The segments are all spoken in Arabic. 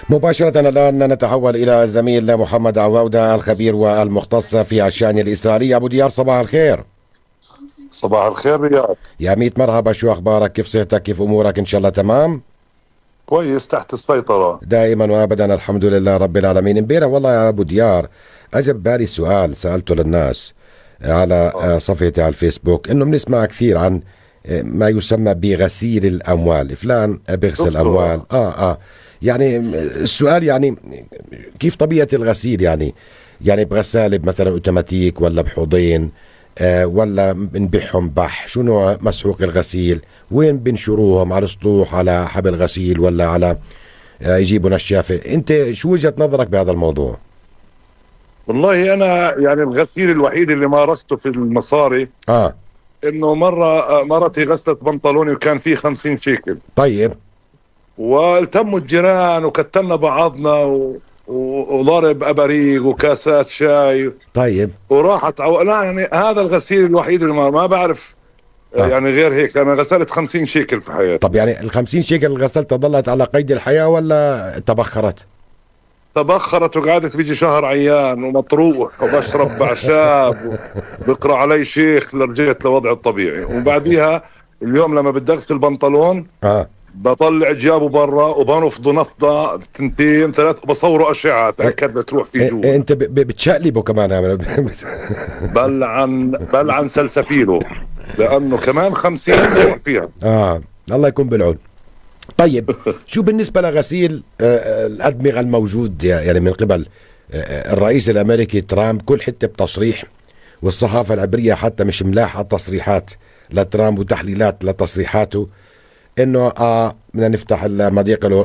مباشرة الآن نتحول إلى الزميل محمد عواودة الخبير والمختص في الشأن الإسرائيلي. أبو ديار، صباح الخير. صباح الخير رياض. يا ميت مرحبا، شو أخبارك؟ كيف صحتك؟ كيف أمورك؟ إن شاء الله تمام؟ كويس، تحت السيطرة دائما وأبدا، الحمد لله رب العالمين. امبارح والله يا أبو ديار أجب بالي سؤال سألته للناس على صفحتي على الفيسبوك، إنه بنسمع كثير عن ما يسمى بغسيل الأموال، فلان بيغسل أموال. يعني السؤال يعني كيف طبيعة الغسيل؟ يعني بغسالة مثلا اوتوماتيك ولا بحوضين، ولا بنبيعهم بح؟ شو نوع مسحوق الغسيل؟ وين بنشروهم؟ على السطوح، على حبل غسيل، ولا على يجيبوا نشافة؟ انت شو وجهة نظرك بهذا الموضوع؟ والله أنا يعني الغسيل الوحيد اللي مارسته في المصاري إنه مرتي غسلت بنطلوني وكان فيه 50 شيكل. طيب. والتموا الجيران وكتلنا بعضنا وضرب أباريق وكاسات شاي. طيب. وراحت لا يعني هذا الغسيل الوحيد اللي ما بعرف. يعني غير هيك أنا غسلت 50 شيكل في حياتي. طب يعني ال50 شيكل اللي غسلتها ظلت على قيد الحياة ولا تبخرت؟ تبخرت وقعدت بيجي شهر عيان ومطروح وبشرب بعشاب وبقرأ علي شيخ لرجعت لوضع الطبيعي. وبعديها اليوم لما بدي اغسل بنطلون بطلع جيابه برا وبنفضه نفضة 2 3 وبصوره أشعة تأكد بتروح في جوا. انت بتشقلبه كمان. بلعن سلسفيله لأنه كمان 50 بروح فيها. الله يكون بالعون. طيب، شو بالنسبة لغسيل الأدمغة الموجود يعني من قبل الرئيس الأمريكي ترامب؟ كل حتة بتصريح، والصحافة العبرية حتى مش ملاحة تصريحات لترامب وتحليلات لتصريحاته، إنه بدنا نفتح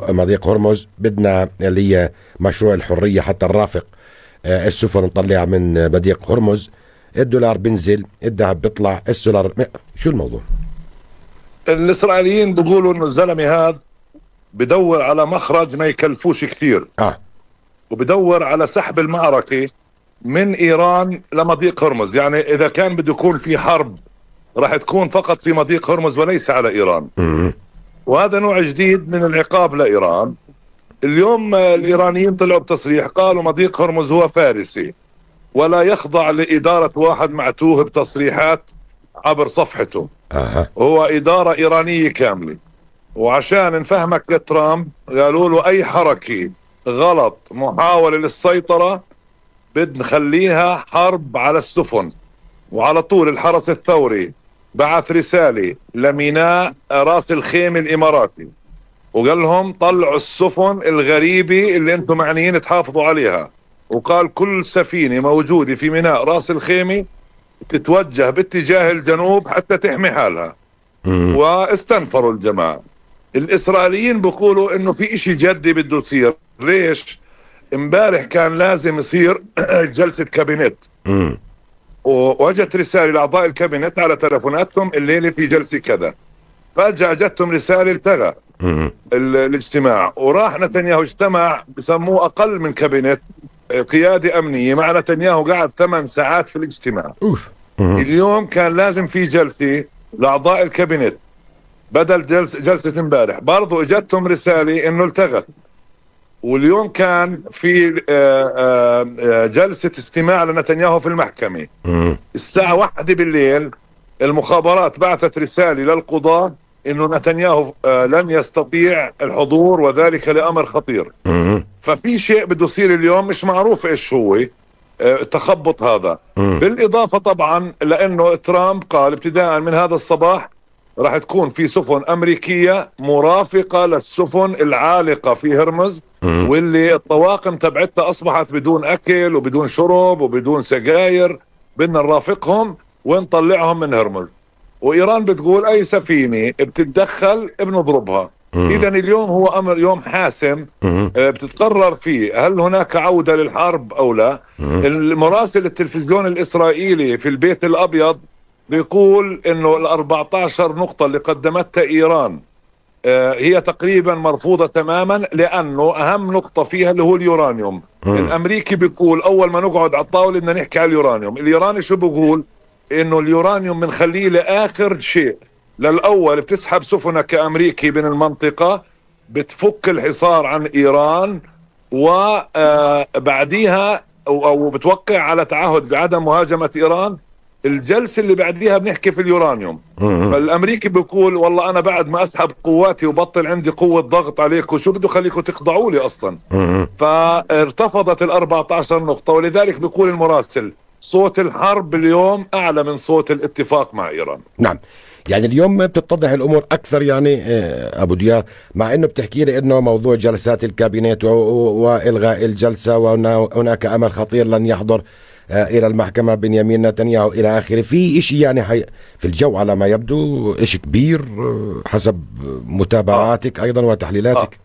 مضيق هرمز، بدنا اللي هي مشروع الحرية حتى نرافق السفن نطلع من مضيق هرمز، الدولار بنزل، الذهب بيطلع، السولار. شو الموضوع؟ الإسرائيليين بيقولوا إنه الزلمة هذا بدور على مخرج ما يكلفوش كثير، وبدور على سحب المعركة من إيران لمضيق هرمز. يعني إذا كان بده يكون في حرب راح تكون فقط في مضيق هرمز وليس على إيران. وهذا نوع جديد من العقاب لإيران. اليوم الإيرانيين طلعوا بتصريح قالوا مضيق هرمز هو فارسي ولا يخضع لإدارة واحد معتوه بتصريحات عبر صفحته. هو إدارة إيرانية كاملة. وعشان نفهمك لترامب قالوا له أي حركة غلط محاولة للسيطرة بنخليها حرب على السفن. وعلى طول الحرس الثوري بعث رسالة لميناء راس الخيمة الإماراتي وقال لهم طلعوا السفن الغريبة اللي انتم معنيين تحافظوا عليها. وقال كل سفينة موجودة في ميناء راس الخيمة تتوجه باتجاه الجنوب حتى تحمي حالها. واستنفروا الجماعة. الإسرائيليين بيقولوا انه في اشي جدي بده يصير. ليش؟ امبارح كان لازم يصير جلسة كابينت، ووجدت رسالة لأعضاء الكابينت على تلفوناتهم الليلة في جلسة كذا. فجأة جتهم رسالة التغى الاجتماع، وراح نتنياهو اجتمع بسموه أقل من كابينت قيادة أمنية مع نتنياهو، قعد 8 ساعات في الاجتماع. اليوم كان لازم في جلسة لأعضاء الكابينت بدل جلسة امبارح، برضو اجتهم رسالة انه التغت. واليوم كان في جلسة استماع لنتنياهو في المحكمة الساعة 1 بالليل. المخابرات بعثت رسالة للقضاة انه نتنياهو لن يستطيع الحضور وذلك لأمر خطير. ففي شيء بده يصير اليوم مش معروف ايش هو التخبط هذا. بالإضافة طبعا لأنه ترامب قال ابتداء من هذا الصباح راح تكون في سفن أمريكية مرافقة للسفن العالقة في هرمز، واللي الطواقم تبعتها أصبحت بدون أكل وبدون شرب وبدون سجاير، بدنا نرافقهم ونطلعهم من هرمز. وإيران بتقول أي سفينة بتتدخل بنضربها. إذا اليوم هو أمر يوم حاسم بتتقرر فيه هل هناك عودة للحرب أو لا. المراسل التلفزيون الإسرائيلي في البيت الأبيض بيقول إنه 14 نقطة اللي قدمتها إيران هي تقريبا مرفوضة تماما، لأنه أهم نقطة فيها اللي هو اليورانيوم. الأمريكي بيقول أول ما نقعد على الطاولة بدنا نحكي على اليورانيوم. الإيراني شو بيقول؟ إنه اليورانيوم بنخليه لآخر شيء. للأول بتسحب سفنك كأمريكي من المنطقة، بتفك الحصار عن إيران وبعديها أو بتوقع على تعهد بعدم مهاجمة إيران. الجلسة اللي بعديها بنحكي في اليورانيوم. فالأمريكي بيقول والله أنا بعد ما أسحب قواتي وبطل عندي قوة ضغط عليكم، شو بده خليكم تخضعوا لي أصلا. فارتفضت 14 نقطة، ولذلك بيقول المراسل صوت الحرب اليوم أعلى من صوت الاتفاق مع إيران. نعم، يعني اليوم بتتضح الامور اكثر يعني ابو ديار، مع انه بتحكي لي انه موضوع جلسات الكابينت والغاء الجلسه، وهناك امل خطير لن يحضر الى المحكمه بنيامين نتنياهو الى اخره. في شيء يعني في الجو على ما يبدو، شيء كبير حسب متابعاتك ايضا وتحليلاتك.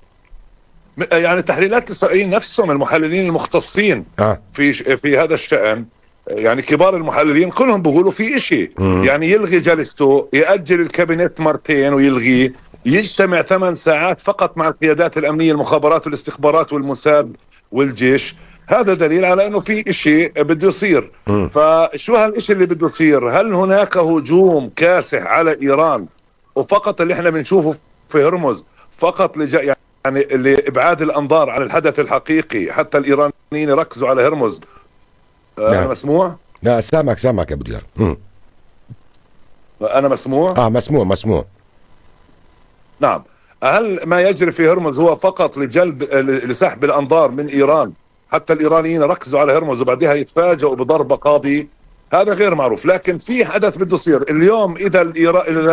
يعني تحليلات الاسرائيليين نفسهم المحللين المختصين في هذا الشأن، يعني كبار المحللين كلهم بيقولوا في اشي. يعني يلغي جلسته، يأجل الكابينت مرتين ويلغيه، يجتمع 8 ساعات فقط مع القيادات الأمنية، المخابرات والاستخبارات والموساد والجيش. هذا دليل على انه في اشي بده يصير. فشو هالاشي اللي بده يصير؟ هل هناك هجوم كاسح على ايران وفقط اللي احنا بنشوفه في هرمز فقط يعني لابعاد الانظار عن الحدث الحقيقي، حتى الايرانيين يركزوا على هرمز؟ أنا مسموع؟ لا سامعك يا أبو ديار. أنا مسموع؟ مسموع. نعم. هل ما يجري في هرمز هو فقط لسحب الأنظار من إيران حتى الإيرانيين ركزوا على هرمز وبعدها يتفاجئوا بضربة قاضي؟ هذا غير معروف. لكن في حدث بده يصير اليوم. إذا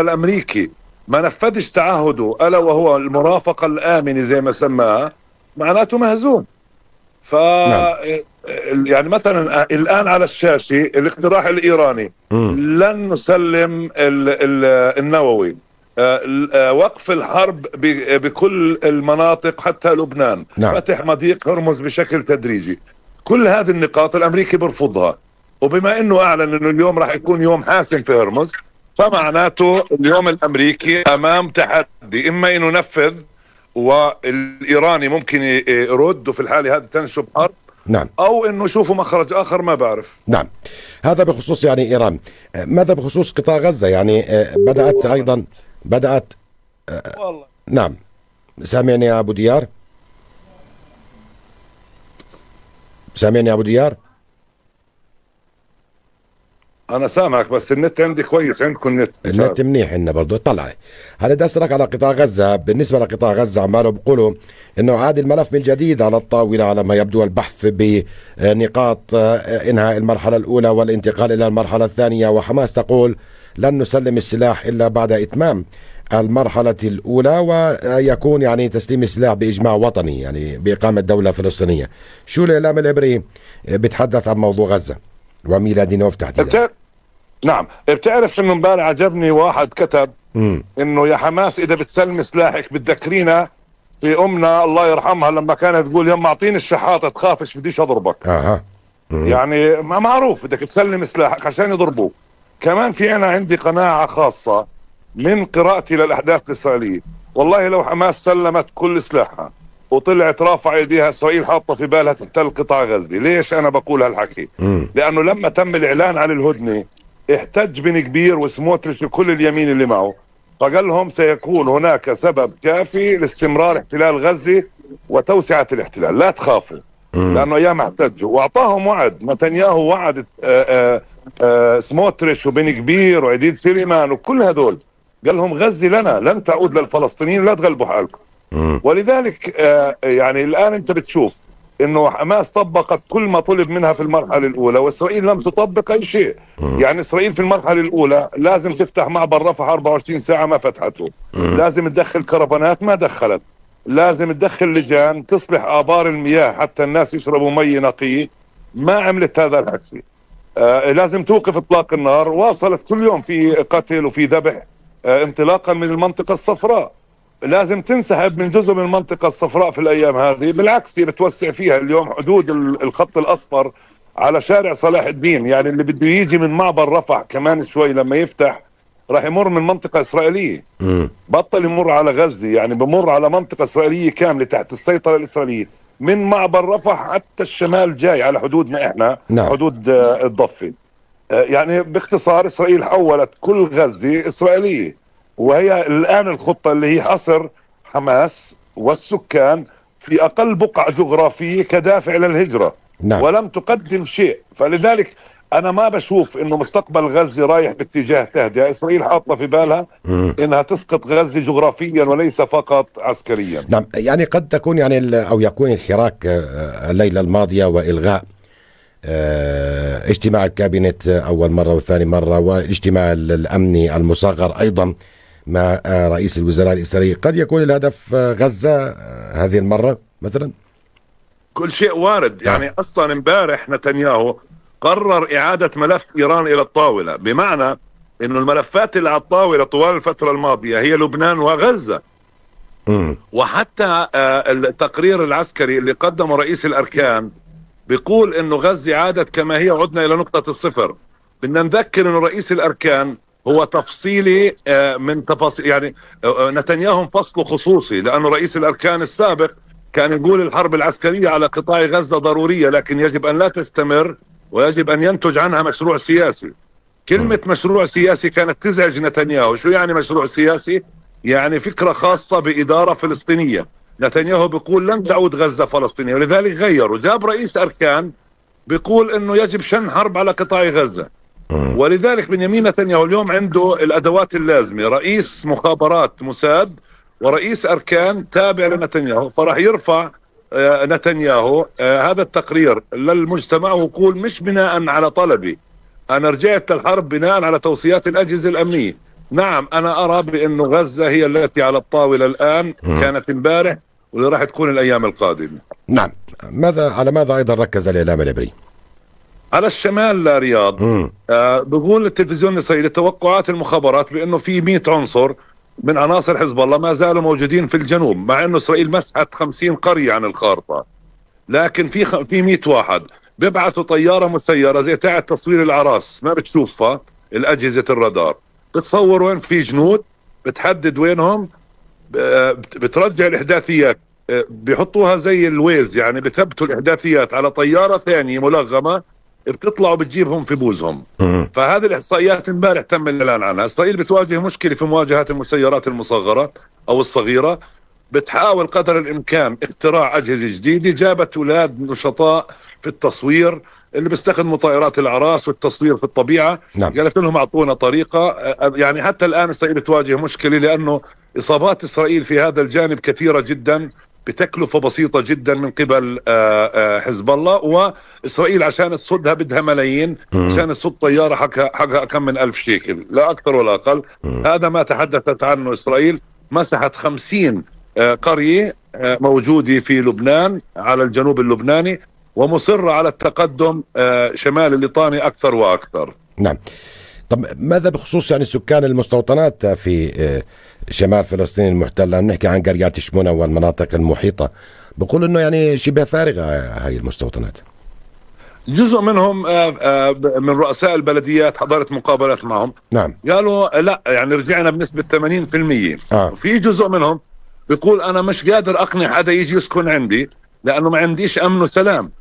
الأمريكي ما نفذش تعهده ألا وهو المرافقة الآمنة زي ما سماها، معناته مهزوم. يعني مثلا الآن على الشاشة الاقتراح الإيراني لن نسلم النووي، وقف الحرب بكل المناطق حتى لبنان، فتح مضيق هرمز بشكل تدريجي. كل هذه النقاط الأمريكي برفضها، وبما أنه أعلن أنه اليوم راح يكون يوم حاسم في هرمز، فمعناته اليوم الأمريكي أمام تحدي، إما أنه ينفذ والإيراني ممكن يرد وفي الحالة هذه تنشب حرب، نعم، أو إنه شوفوا مخرج آخر، ما بعرف. نعم. هذا بخصوص يعني إيران. ماذا بخصوص قطاع غزة؟ يعني بدأت أيضا والله. نعم، سامعني يا أبو ديار؟ سامعني يا أبو ديار؟ أنا سامعك بس النت عندي كويس، عندكم النت منيح عندنا برضه. طلع عليه. هلا بدي أسألك على قطاع غزة. بالنسبة لقطاع غزة عمالوا بيقولوا إنه عاد الملف من جديد على الطاولة على ما يبدو، البحث بنقاط إنهاء المرحلة الأولى والانتقال إلى المرحلة الثانية، وحماس تقول لن نسلم السلاح إلا بعد إتمام المرحلة الأولى، ويكون يعني تسليم السلاح بإجماع وطني، يعني بإقامة دولة فلسطينية. شو الإعلام العبري بتحدث عن موضوع غزة وميلادينوف تحديدا؟ نعم. بتعرف انه امبارح عجبني واحد كتب انه يا حماس اذا بتسلم سلاحك بتذكرينا في امنا الله يرحمها لما كانت تقول يما اعطيني الشحاطه تخافش بديش اضربك. يعني ما معروف بدك تسلم سلاحك عشان يضربوك. كمان في انا عندي قناعه خاصه من قراءتي للاحداث الاسرائيليه، والله لو حماس سلمت كل سلاحها وطلعت رافع ايديها، اسرائيل حاطه في بالها تحتل قطاع غزه. ليش انا بقول هالحكي؟ لانه لما تم الاعلان عن الهدنه احتج بن كبير وسموتريتش وكل اليمين اللي معه، فقال لهم سيكون هناك سبب كافي لاستمرار احتلال غزه وتوسعه الاحتلال، لا تخافوا. لانه ايام احتجوا واعطاهم وعد. نتنياهو وعد سموتريتش وبن كبير وعديد سليمان وكل هذول، قال لهم غزه لنا، لن تعود للفلسطينيين، لا تغلبوا حالكم. ولذلك يعني الآن أنت بتشوف إنه حماس طبقت كل ما طلب منها في المرحلة الأولى، وإسرائيل لم تطبق أي شيء. يعني إسرائيل في المرحلة الأولى لازم تفتح معبر رفح 24 ساعة، ما فتحته. لازم تدخل كرفانات، ما دخلت. لازم تدخل لجان تصلح آبار المياه حتى الناس يشربوا مي نقية، ما عملت هذا الحكي. لازم توقف إطلاق النار، واصلت كل يوم في قتل وفي ذبح انطلاقا من المنطقة الصفراء. لازم تنسحب من جزء من المنطقة الصفراء في الأيام هذه، بالعكس هي بتوسع فيها. اليوم حدود الخط الأصفر على شارع صلاح الدين، يعني اللي بده يجي من معبر رفح كمان شوي لما يفتح راح يمر من منطقة إسرائيلية، بطل يمر على غزة، يعني بمر على منطقة إسرائيلية كاملة تحت السيطرة الإسرائيلية من معبر رفح حتى الشمال جاي على حدودنا إحنا. حدود الضفة. يعني باختصار إسرائيل حولت كل غزة إسرائيلية، وهي الآن الخطة اللي هي حصر حماس والسكان في أقل بقعة جغرافية كدافع للهجرة. نعم. ولم تقدم شيء. فلذلك أنا ما بشوف إنه مستقبل غزة رايح باتجاه تهدئة. إسرائيل حاطة في بالها إنها تسقط غزة جغرافيا وليس فقط عسكريا. نعم، يعني قد تكون يعني أو يكون الحراك الليلة الماضية وإلغاء اجتماع الكابينت أول مرة وثاني مرة، والاجتماع الأمني المصغر أيضا مع رئيس الوزراء الإسرائيلي، قد يكون الهدف غزة هذه المرة مثلا. كل شيء وارد. يعني أصلا امبارح نتنياهو قرر إعادة ملف إيران إلى الطاولة، بمعنى إنه الملفات اللي على الطاولة طوال الفترة الماضية هي لبنان وغزة. وحتى التقرير العسكري اللي قدمه رئيس الأركان بيقول إنه غزة عادت كما هي، عدنا إلى نقطة الصفر. بدنا نذكر إنه رئيس الأركان هو تفصيلي من تفاصيل، يعني نتنياهو فصله خصوصي، لأنه رئيس الأركان السابق كان يقول الحرب العسكرية على قطاع غزة ضرورية، لكن يجب أن لا تستمر ويجب أن ينتج عنها مشروع سياسي. كلمة مشروع سياسي كانت تزعج نتنياهو. شو يعني مشروع سياسي؟ يعني فكرة خاصة بإدارة فلسطينية. نتنياهو بيقول لن تعود غزة فلسطينية، ولذلك غير وجاب رئيس أركان بيقول إنه يجب شن حرب على قطاع غزة. ولذلك بنيامين نتنياهو اليوم عنده الأدوات اللازمة، رئيس مخابرات موساد ورئيس أركان تابع لنتنياهو. فرح يرفع نتنياهو هذا التقرير للمجتمع ويقول مش بناء على طلبي، أنا رجعت للحرب بناء على توصيات الأجهزة الأمنية. نعم، أنا أرى بأنه غزة هي التي على الطاولة الآن، كانت امبارح واللي راح تكون الأيام القادمة. نعم. على ماذا أيضا ركز الإعلام العبري؟ على الشمال لرياض. بقول التلفزيون الإسرائيلي توقعات المخابرات بأنه في 100 عنصر من عناصر حزب الله ما زالوا موجودين في الجنوب، مع أنه إسرائيل مسحت 50 قرية عن الخارطة، لكن في 100 واحد. بيبعثوا طيارة مسيرة زي تاعة تصوير الأعراس، ما بتشوفها الأجهزة الرادار، بتصور وين في جنود، بتحدد وينهم، بترجع الإحداثيات، بيحطوها زي الويز، يعني بثبتوا الإحداثيات على طيارة ثانية ملغمة، بتطلع وبتجيبهم في بوزهم. فهذه الإحصائيات امبارح تم الإعلان عنها. إسرائيل بتواجه مشكلة في مواجهة المسيرات المصغرة أو الصغيرة، بتحاول قدر الإمكان اختراع أجهزة جديدة. جابت أولاد نشطاء في التصوير اللي بيستخدموا طائرات الأعراس والتصوير في الطبيعة. نعم. قالت لهم أعطونا طريقة. يعني حتى الآن إسرائيل تواجه مشكلة، لأنه إصابات إسرائيل في هذا الجانب كثيرة جدا بتكلفة بسيطة جدا من قبل حزب الله. وإسرائيل عشان تصدها بدها ملايين، عشان تصد طيارة حقها كم من 1000 شيكل، لا أكثر ولا أقل. هذا ما تحدثت عنه إسرائيل. مسحت 50 قرية موجودة في لبنان على الجنوب اللبناني، ومصرة على التقدم شمال الليطاني أكثر وأكثر. نعم. طب ماذا بخصوص يعني سكان المستوطنات في شمال فلسطين المحتلة؟ نحكي عن قريات شمونة والمناطق المحيطة، بقول انه يعني شبه فارغة هاي المستوطنات. جزء منهم من رؤساء البلديات حضرت مقابلات معهم. نعم. قالوا لا، يعني رجعنا بنسبة 80%. في جزء منهم بيقول أنا مش قادر أقنع حدا يجي يسكن عندي لأنه ما عنديش أمن وسلام.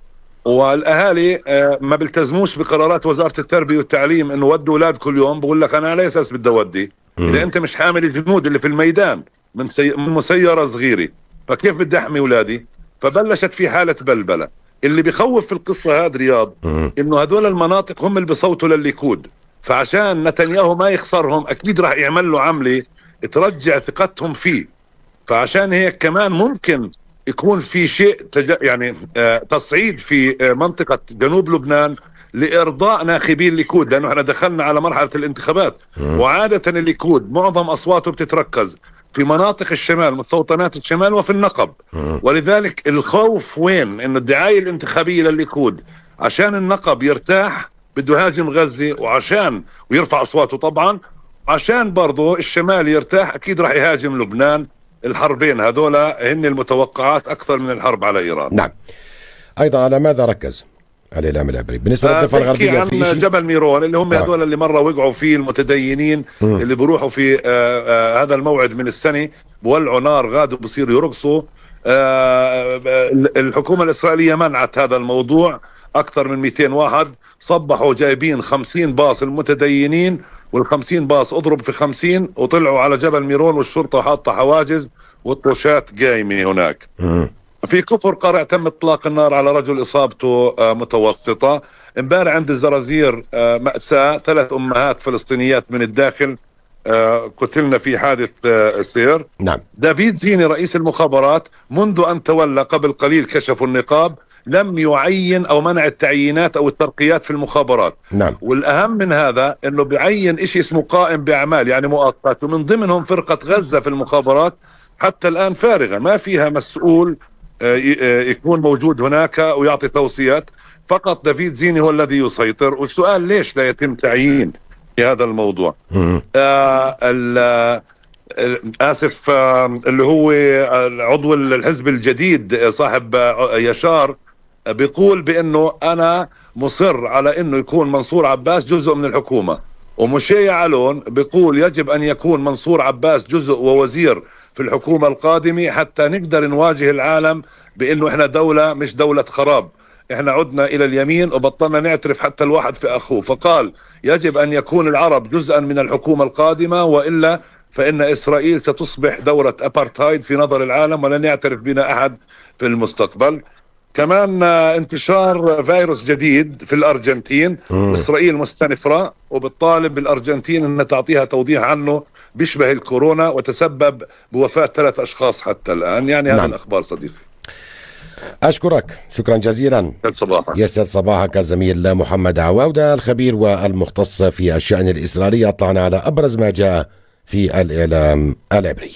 والأهالي ما بلتزموش بقرارات وزارة التربية والتعليم إنه ودوا أولاد كل يوم. بقول لك أنا على أساس بدي أودي إذا أنت مش حامل الجنود اللي في الميدان من مسيرة صغيرة، فكيف بدي أحمي أولادي؟ فبلشت في حالة بلبلة. اللي بيخوف في القصة هذا رياض إنه هدول المناطق هم اللي بيصوتوا للليكود، فعشان نتنياهو ما يخسرهم أكيد راح يعمل له عملة ترجع ثقتهم فيه. فعشان هيك كمان ممكن يكون في شيء يعني تصعيد في منطقة جنوب لبنان لإرضاء ناخبي الليكود، لأنه احنا دخلنا على مرحلة الانتخابات. وعادة الليكود معظم أصواته بتتركز في مناطق الشمال، مستوطنات الشمال وفي النقب. ولذلك الخوف وين؟ إنه الدعاية الانتخابية للليكود عشان النقب يرتاح بده هاجم غزة، ويرفع أصواته طبعا، عشان برضو الشمال يرتاح أكيد راح يهاجم لبنان. الحربين هذولا هن المتوقعات أكثر من الحرب على إيران. نعم. أيضا على ماذا ركز الإعلام العبري بالنسبة للضفة الغربية؟ عن جبل ميرون اللي هم هذول اللي مرة وقعوا فيه المتدينين اللي بيروحوا في هذا الموعد من السنة، بولعوا نار، غادوا بصيروا يرقصوا. الحكومة الإسرائيلية منعت هذا الموضوع. أكثر من 200 واحد صبحوا جايبين 50 باص المتدينين، وال50 باص اضرب في 50 وطلعوا على جبل ميرون، والشرطة حاطة حواجز والطوشات قايمة هناك. في كفر قرع تم اطلاق النار على رجل اصابته متوسطه. امبارح عند الزرازير مأساة، 3 امهات فلسطينيات من الداخل قتلنا في حادث سير. نعم. دافيد زيني رئيس المخابرات منذ ان تولى قبل قليل كشفوا النقاب، لم يعين او منع التعيينات او الترقيات في المخابرات. نعم. والاهم من هذا انه بيعين شيء اسمه قائم باعمال يعني مؤقت، ومن ضمنهم فرقة غزة في المخابرات حتى الان فارغة ما فيها مسؤول يكون موجود هناك ويعطي توصيات. فقط دافيد زيني هو الذي يسيطر. والسؤال ليش لا يتم تعيين في هذا الموضوع؟ آسف اللي هو عضو الحزب الجديد صاحب يشار بيقول بأنه أنا مصر على أنه يكون منصور عباس جزء من الحكومة، ومشيع علون بيقول يجب أن يكون منصور عباس جزء ووزير في الحكومة القادمة حتى نقدر نواجه العالم بأنه إحنا دولة مش دولة خراب، إحنا عدنا إلى اليمين وبطلنا نعترف حتى الواحد في أخوه. فقال يجب أن يكون العرب جزءا من الحكومة القادمة، وإلا فإن إسرائيل ستصبح دولة أبارتايد في نظر العالم ولن يعترف بنا أحد في المستقبل. كمان انتشار فيروس جديد في الأرجنتين، إسرائيل مستنفرة وبتطالب بالأرجنتين أن تعطيها توضيح عنه بيشبه الكورونا، وتسبب بوفاة 3 أشخاص حتى الآن. يعني هذا الأخبار صديقي. أشكرك شكرا جزيلا. يسعد صباحك زميل محمد عواودة الخبير والمختص في الشأن الإسرائيلي. أطلعنا على أبرز ما جاء في الإعلام العبري.